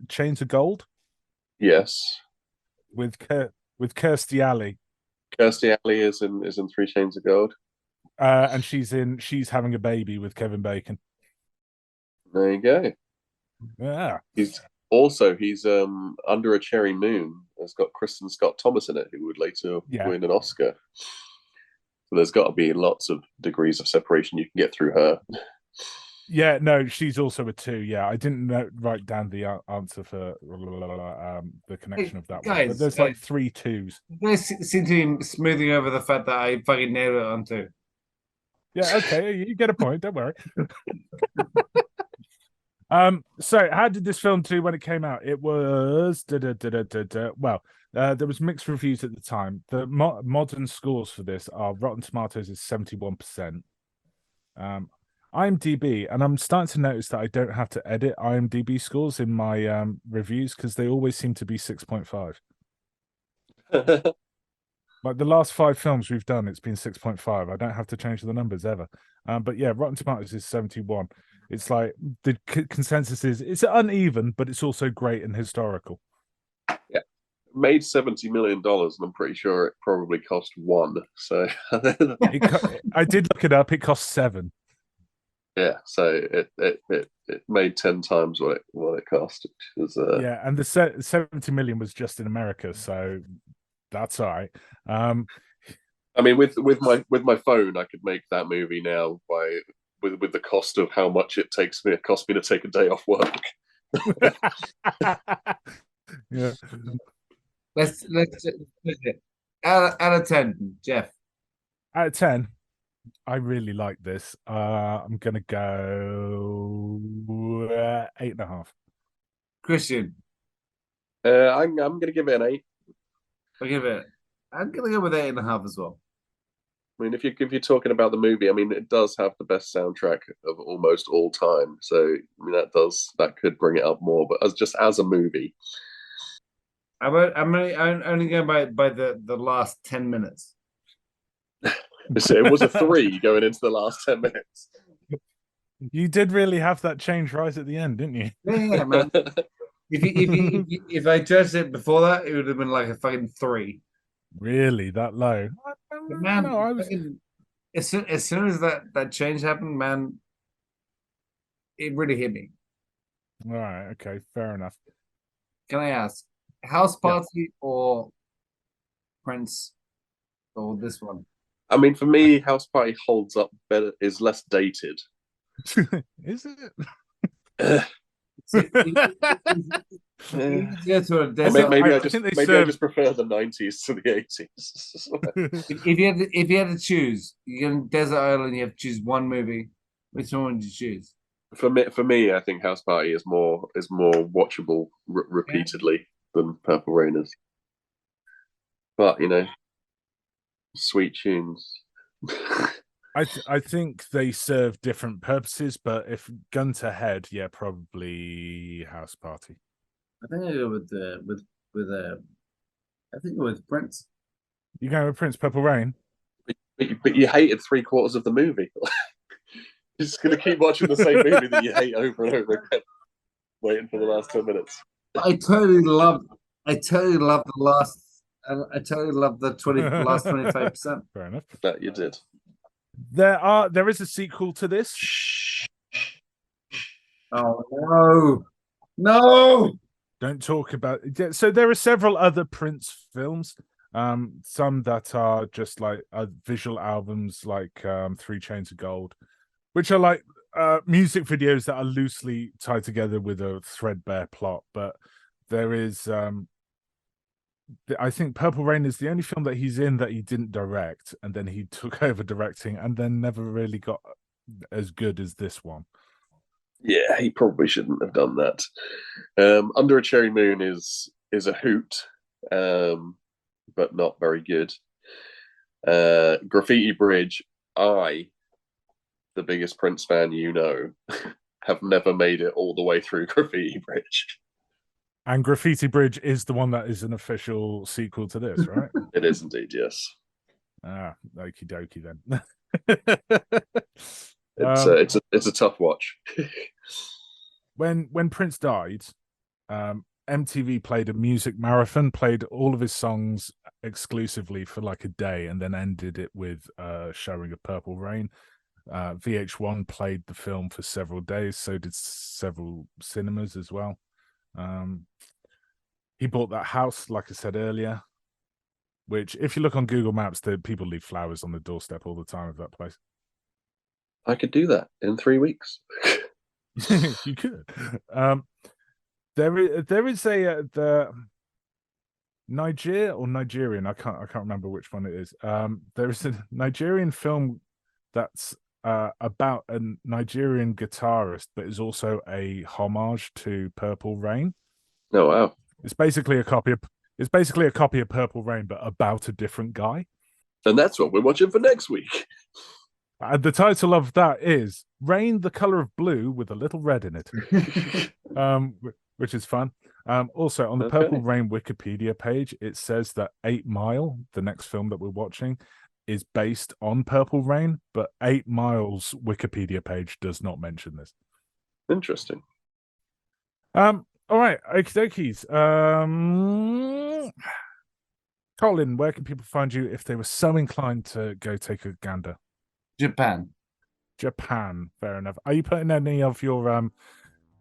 Chains of Gold Yes, with with Kirstie Alley, Kirstie Alley is in Three Chains of Gold. and she's having a baby with Kevin Bacon. There you go. Yeah, He's Under a Cherry Moon. It's got Kristen Scott Thomas in it, who would later win an Oscar. So there's got to be lots of degrees of separation you can get through her. Yeah, no, she's also a two. Yeah, I didn't write down the answer for the connection of that one, but there's like 3 twos. You guys seem to be smoothing over the fact that I fucking nailed it on two. Yeah, okay, you get a point. Don't worry. So how did this film do when it came out? It was well, there was mixed reviews at the time. The modern scores for this are Rotten Tomatoes is 71%. IMDb, and I'm starting to notice that I don't have to edit IMDb scores in my reviews because they always seem to be 6.5. Like the last 5 films we've done, it's been 6.5. I don't have to change the numbers ever. But yeah, Rotten Tomatoes is 71. It's like the consensus is it's uneven, but it's also great and historical. Yeah, made $70 million, and I'm pretty sure it probably cost 1. So I did look it up. It cost 7. Yeah, so it made 10 times what it cost. Which was, yeah, and the 70 million was just in America, so that's all right. I mean, with my phone, I could make that movie now by with the cost of how much it cost me to take a day off work. Yeah. Let's out of 10, Jeff. Out of 10, I really like this. I'm gonna go 8.5. Christian. I'm gonna give it an 8. I'm gonna go with 8.5 as well. I mean, if you're talking about the movie, I mean, it does have the best soundtrack of almost all time. So I mean, that could bring it up more. But as a movie, I'm only going by the last 10 minutes. It was a 3 going into the last 10 minutes. You did really have that change right at the end, didn't you? Yeah, man. if I judged it before that, it would have been like a fucking 3. Really, that low? Man, no, I was as soon as that change happened, man, it really hit me. All right, okay, fair enough. Can I ask, House Party or Prince or this one? I mean, for me, House Party holds up better, is less dated. Is it? Maybe I just prefer the 90s to the 80s. if you had to choose, you're in Desert Island, you have to choose one movie. Which one would you choose? For me, I think House Party is more watchable repeatedly than Purple Rain is. But sweet tunes. I think they serve different purposes, but if gun to head, yeah, probably House Party. I think I go I think with Prince. You going with Prince Purple Rain? But you hated 3/4 of the movie. You're just going to keep watching the same movie that you hate over and over again, waiting for the last 10 minutes. I totally loved the last. I totally loved the last 25%. Fair enough. That you did. There is a sequel to this. Oh no, no! Don't talk about it. So there are several other Prince films. Some that are just like visual albums, like 3 Chains of Gold, which are like music videos that are loosely tied together with a threadbare plot. But there is, I think Purple Rain is the only film that he's in that he didn't direct, and then he took over directing, and then never really got as good as this one. Yeah, he probably shouldn't have done that. Under a Cherry Moon is a hoot, but not very good. Graffiti Bridge, the biggest Prince fan you know, have never made it all the way through Graffiti Bridge. And Graffiti Bridge is the one that is an official sequel to this, right? It is indeed, yes. Okie dokie then. It's a tough watch. When Prince died, MTV played a music marathon, played all of his songs exclusively for like a day, and then ended it with showing of Purple Rain. VH1 played the film for several days, so did several cinemas as well. He bought that house, like I said earlier, which if you look on Google Maps, the people leave flowers on the doorstep all the time of that place. I could do that in 3 weeks. You could. There is the Nigerian. I can't remember which one it is. There is a Nigerian film that's about a Nigerian guitarist, but is also a homage to Purple Rain. Oh wow! It's basically a copy of Purple Rain, but about a different guy. And that's what we're watching for next week. The title of that is Rain, the Color of Blue with a little red in it. Which is fun. Also, on the Purple Rain Wikipedia page, it says that 8 Mile, the next film that we're watching, is based on Purple Rain, but 8 Mile's Wikipedia page does not mention this. Interesting. All right, okie dokies. Colin, where can people find you if they were so inclined to go take a gander? Japan, fair enough. Are you putting any of your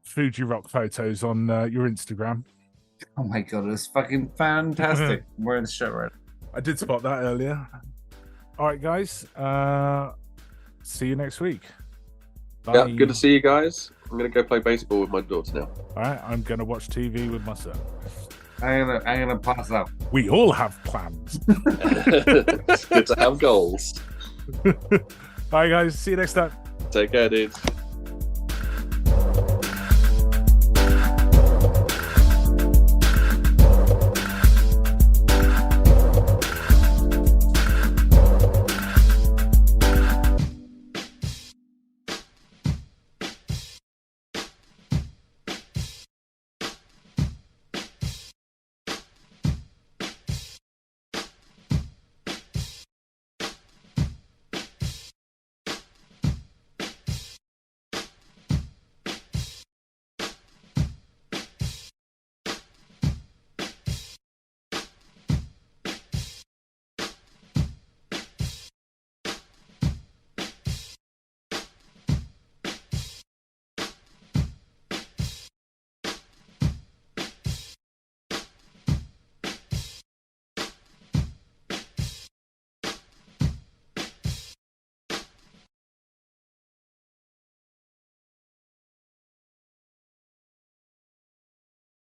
Fuji Rock photos on your Instagram? Oh my god, it's fucking fantastic. We're in the show right. I did spot that earlier. All right, guys. See you next week. Bye. Yeah, good to see you guys. I'm gonna go play baseball with my daughter now. All right, I'm gonna watch TV with my son. I'm gonna pass out. We all have plans. It's good to have goals. Bye, guys. See you next time. Take care, dudes.